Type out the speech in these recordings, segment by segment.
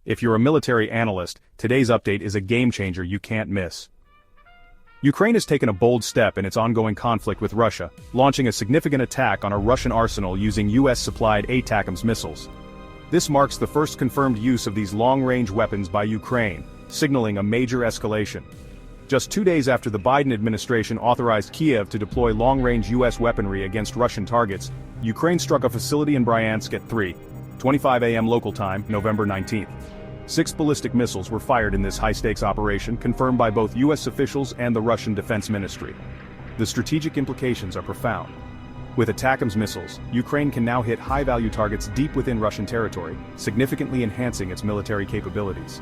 If you're a military analyst, today's update is a game-changer you can't miss. Ukraine has taken a bold step in its ongoing conflict with Russia, launching a significant attack on a Russian arsenal using US-supplied ATACMS missiles. This marks the first confirmed use of these long-range weapons by Ukraine, signaling a major escalation. Just 2 days after the Biden administration authorized Kiev to deploy long-range US weaponry against Russian targets, Ukraine struck a facility in Bryansk at 3:25 a.m. local time, November 19. 6 ballistic missiles were fired in this high-stakes operation, confirmed by both US officials and the Russian Defense Ministry. The strategic implications are profound. With ATACMS missiles, Ukraine can now hit high-value targets deep within Russian territory, significantly enhancing its military capabilities.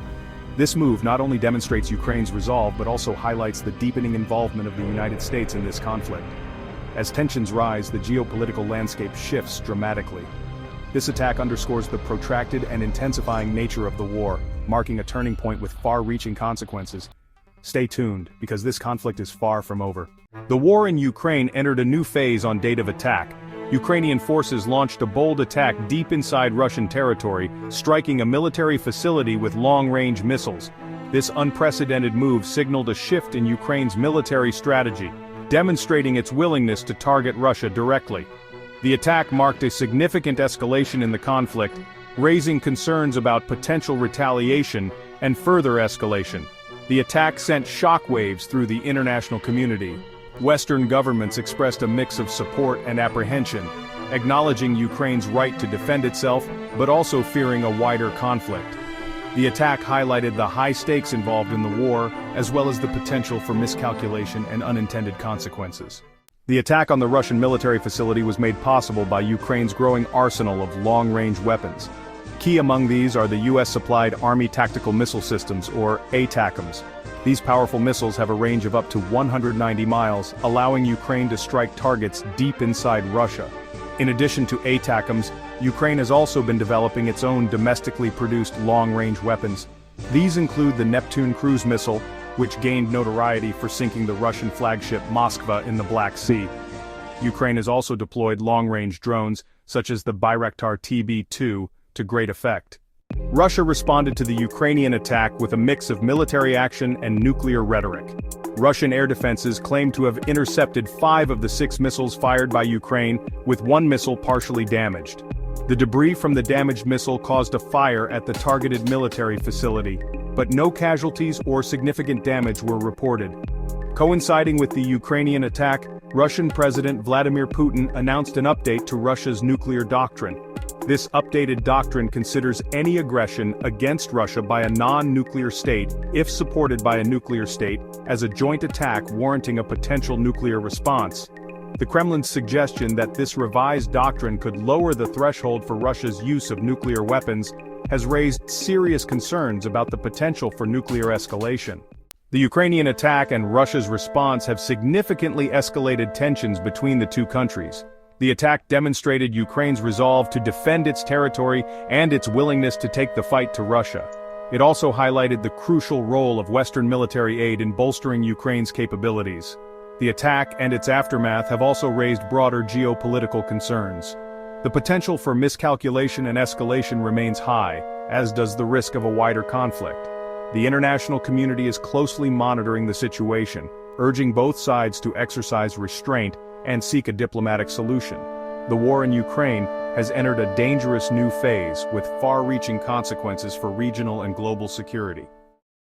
This move not only demonstrates Ukraine's resolve but also highlights the deepening involvement of the United States in this conflict. As tensions rise, the geopolitical landscape shifts dramatically. This attack underscores the protracted and intensifying nature of the war, marking a turning point with far-reaching consequences. Stay tuned, because this conflict is far from over. The war in Ukraine entered a new phase on date of attack. Ukrainian forces launched a bold attack deep inside Russian territory, striking a military facility with long-range missiles. This unprecedented move signaled a shift in Ukraine's military strategy, demonstrating its willingness to target Russia directly. The attack marked a significant escalation in the conflict, raising concerns about potential retaliation and further escalation. The attack sent shockwaves through the international community. Western governments expressed a mix of support and apprehension, acknowledging Ukraine's right to defend itself, but also fearing a wider conflict. The attack highlighted the high stakes involved in the war, as well as the potential for miscalculation and unintended consequences. The attack on the Russian military facility was made possible by Ukraine's growing arsenal of long-range weapons. Key among these are the US-supplied Army Tactical Missile Systems, or ATACMS. These powerful missiles have a range of up to 190 miles, allowing Ukraine to strike targets deep inside Russia. In addition to ATACMS, Ukraine has also been developing its own domestically produced long-range weapons. These include the Neptune cruise missile, which gained notoriety for sinking the Russian flagship Moskva in the Black Sea. Ukraine has also deployed long-range drones, such as the Bayraktar TB2, to great effect. Russia responded to the Ukrainian attack with a mix of military action and nuclear rhetoric. Russian air defenses claimed to have intercepted 5 of the 6 missiles fired by Ukraine, with 1 missile partially damaged. The debris from the damaged missile caused a fire at the targeted military facility, but no casualties or significant damage were reported. Coinciding with the Ukrainian attack, Russian President Vladimir Putin announced an update to Russia's nuclear doctrine. This updated doctrine considers any aggression against Russia by a non-nuclear state, if supported by a nuclear state, as a joint attack warranting a potential nuclear response. The Kremlin's suggestion that this revised doctrine could lower the threshold for Russia's use of nuclear weapons has raised serious concerns about the potential for nuclear escalation. The Ukrainian attack and Russia's response have significantly escalated tensions between the two countries. The attack demonstrated Ukraine's resolve to defend its territory and its willingness to take the fight to Russia. It also highlighted the crucial role of Western military aid in bolstering Ukraine's capabilities. The attack and its aftermath have also raised broader geopolitical concerns. The potential for miscalculation and escalation remains high, as does the risk of a wider conflict. The international community is closely monitoring the situation, urging both sides to exercise restraint and seek a diplomatic solution. The war in Ukraine has entered a dangerous new phase with far-reaching consequences for regional and global security.